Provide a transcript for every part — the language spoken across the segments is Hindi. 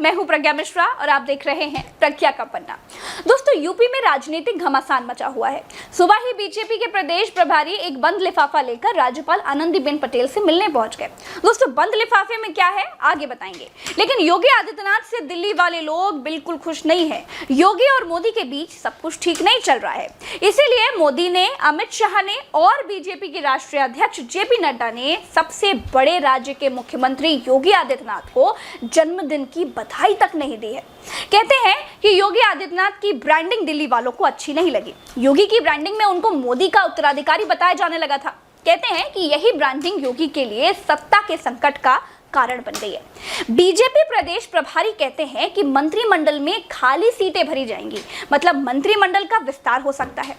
मैं हूं प्रज्ञा मिश्रा और आप देख रहे हैं प्रज्ञा का पन्ना। दोस्तों, यूपी में राजनीतिक घमासान मचा हुआ है। सुबह ही बीजेपी के प्रदेश प्रभारी एक बंद लिफाफा लेकर राज्यपाल आनंदीबेन पटेल से मिलने पहुंच गए। दोस्तों, बंद लिफाफे में क्या है आगे बताएंगे, लेकिन योगी आदित्यनाथ से दिल्ली वाले लोग बिल्कुल खुश नहीं है। योगी और मोदी के बीच सब कुछ ठीक नहीं चल रहा है। इसीलिए मोदी ने, अमित शाह ने और बीजेपी के राष्ट्रीय अध्यक्ष जेपी नड्डा ने सबसे बड़े राज्य के मुख्यमंत्री योगी आदित्यनाथ को जन्मदिन की बधाई तक नहीं दी है। कहते हैं कि योगी आदित्यनाथ की ब्रांडिंग दिल्ली वालों को अच्छी नहीं लगी। योगी की ब्रांडिंग में उनको मोदी का उत्तराधिकारी बताया जाने लगा था। कहते हैं कि यही ब्रांडिंग योगी के लिए सत्ता के संकट का कारण बन गई है। बीजेपी प्रदेश प्रभारी कहते हैं कि मंत्रिमंडल में खाली सीटें भरी जाएंगी, मतलब मंत्रिमंडल का विस्तार हो सकता है।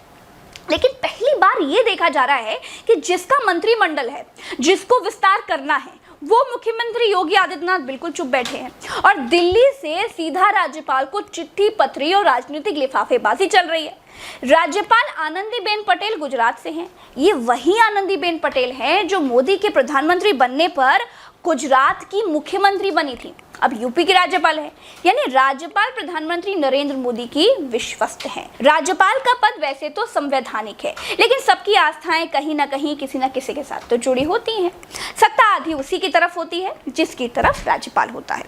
लेकिन पहली बार ये देखा जा रहा है कि जिसका मंत्रिमंडल है, जिसको विस्तार करना है, वो मुख्यमंत्री योगी आदित्यनाथ बिल्कुल चुप बैठे हैं और दिल्ली से सीधा राज्यपाल को चिट्ठी पत्री और राजनीतिक लिफाफेबाजी चल रही है। राज्यपाल आनंदीबेन पटेल गुजरात से हैं। ये वही आनंदीबेन पटेल हैं जो मोदी के प्रधानमंत्री बनने पर गुजरात की मुख्यमंत्री बनी थी। अब यूपी की राज्यपाल है, यानी राज्यपाल प्रधानमंत्री नरेंद्र मोदी की विश्वस्त है। राज्यपाल का पद वैसे तो संवैधानिक है, लेकिन सबकी आस्थाएं कहीं ना कहीं किसी न किसी के साथ तो जुड़ी होती हैं। सत्ता आधी उसी की तरफ होती है जिसकी तरफ राज्यपाल होता है।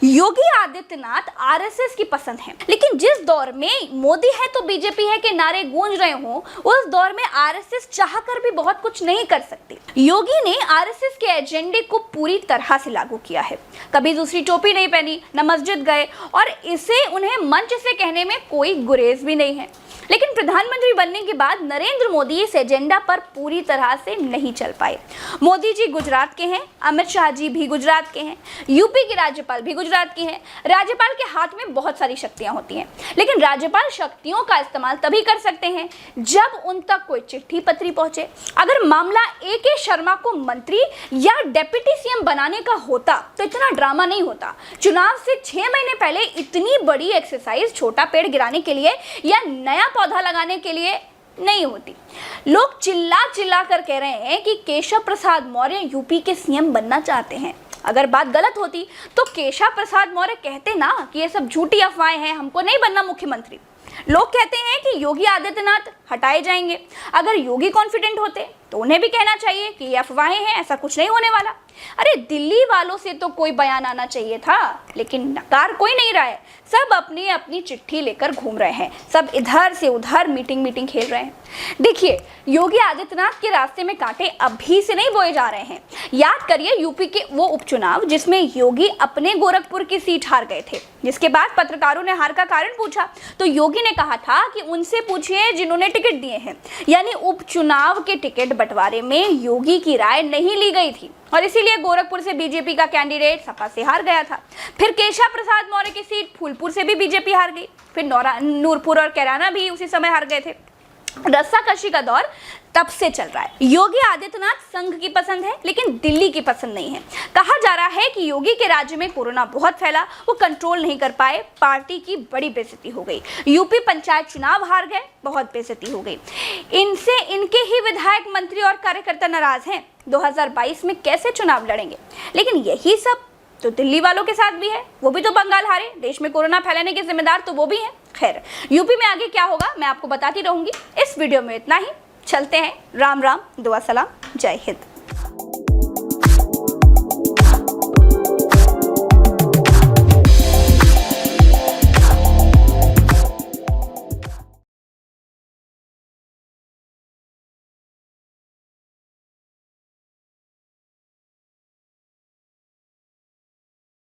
योगी आदित्यनाथ आरएसएस की पसंद है, लेकिन जिस दौर में मोदी है तो बीजेपी है के नारे गूंज रहे हों, उस दौर में आरएसएस चाहकर भी बहुत कुछ नहीं कर सकती। योगी ने आरएसएस के एजेंडे को पूरी तरह से लागू किया है। कभी दूसरी टोपी नहीं पहनी, न मस्जिद गए, और इसे उन्हें मंच से कहने में कोई गुरेज भी नहीं है। लेकिन प्रधानमंत्री बनने के बाद नरेंद्र मोदी इस एजेंडा पर पूरी तरह से नहीं चल पाए। मोदी जी गुजरात के हैं, अमित शाह जी भी गुजरात के हैं, यूपी के राज्यपाल भी गुजरात के हैं। राज्यपाल के हाथ में बहुत सारी शक्तियां होती हैं, लेकिन राज्यपाल शक्तियों का इस्तेमाल तभी कर सकते हैं जब उन तक कोई चिट्ठी पत्री पहुंचे। अगर मामला ए.के. शर्मा को मंत्री या डिप्टी सीएम बनाने का होता तो इतना ड्रामा नहीं होता। चुनाव से 6 महीने पहले इतनी बड़ी एक्सरसाइज छोटा पेड़ गिराने के लिए या नया पौधा लगाने के लिए नहीं होती। लोग चिल्ला कर कह रहे हैं कि केशव प्रसाद मौर्य यूपी के सीएम बनना चाहते हैं। अगर बात गलत होती तो केशव प्रसाद मौर्य कहते ना कि ये सब झूठी अफवाहें हैं, हमको नहीं बनना मुख्यमंत्री। लोग कहते हैं कि योगी आदित्यनाथ हटाए जाएंगे। अगर योगी कॉन्फिडेंट होते तो उन्हें भी कहना चाहिए कि ये अफवाहें हैं, ऐसा कुछ नहीं होने वाला। अरे, दिल्ली वालों से तो कोई बयान आना चाहिए था, लेकिन नकार कोई नहीं रहा है। सब अपनी अपनी चिट्ठी लेकर घूम रहे हैं, सब इधर से उधर मीटिंग खेल रहे हैं। देखिए, योगी आदित्यनाथ के रास्ते में कांटे अभी से नहीं बोए जा रहे हैं। याद करिए यूपी के वो उपचुनाव जिसमें योगी अपने गोरखपुर की सीट हार गए थे। जिसके बाद पत्रकारों ने हार का कारण पूछा तो योगी ने कहा था कि उनसे पूछिए जिन्होंने टिकट दिए हैं, यानी उपचुनाव के टिकट बंटवारे में योगी की राय नहीं ली गई थी और इसीलिए गोरखपुर से बीजेपी का कैंडिडेट सपा से हार गया था। फिर केशव प्रसाद मौर्य की सीट फूलपुर से भी बीजेपी हार गई। फिर नूरपुर और कैराना भी उसी समय हार गए थे। रस्साकशी का दौर तब से चल रहा है। योगी आदित्यनाथ संघ की पसंद है, लेकिन दिल्ली की पसंद नहीं है। कहा जा रहा है कि योगी के राज्य में कोरोना बहुत फैला, वो कंट्रोल नहीं कर पाए, पार्टी की बड़ी बेइज्जती हो गई। यूपी पंचायत चुनाव हार गए, बहुत बेइज्जती हो गई। इनसे इनके ही विधायक, मंत्री और कार्यकर्ता नाराज हैं। 2022 में कैसे चुनाव लड़ेंगे? लेकिन यही सब तो दिल्ली वालों के साथ भी है। वो भी तो बंगाल हारे, देश में कोरोना फैलाने के जिम्मेदार तो वो भी हैं। खैर, यूपी में आगे क्या होगा मैं आपको बताती रहूंगी। इस वीडियो में इतना ही। चलते हैं। राम राम, दुआ सलाम, जय हिंद।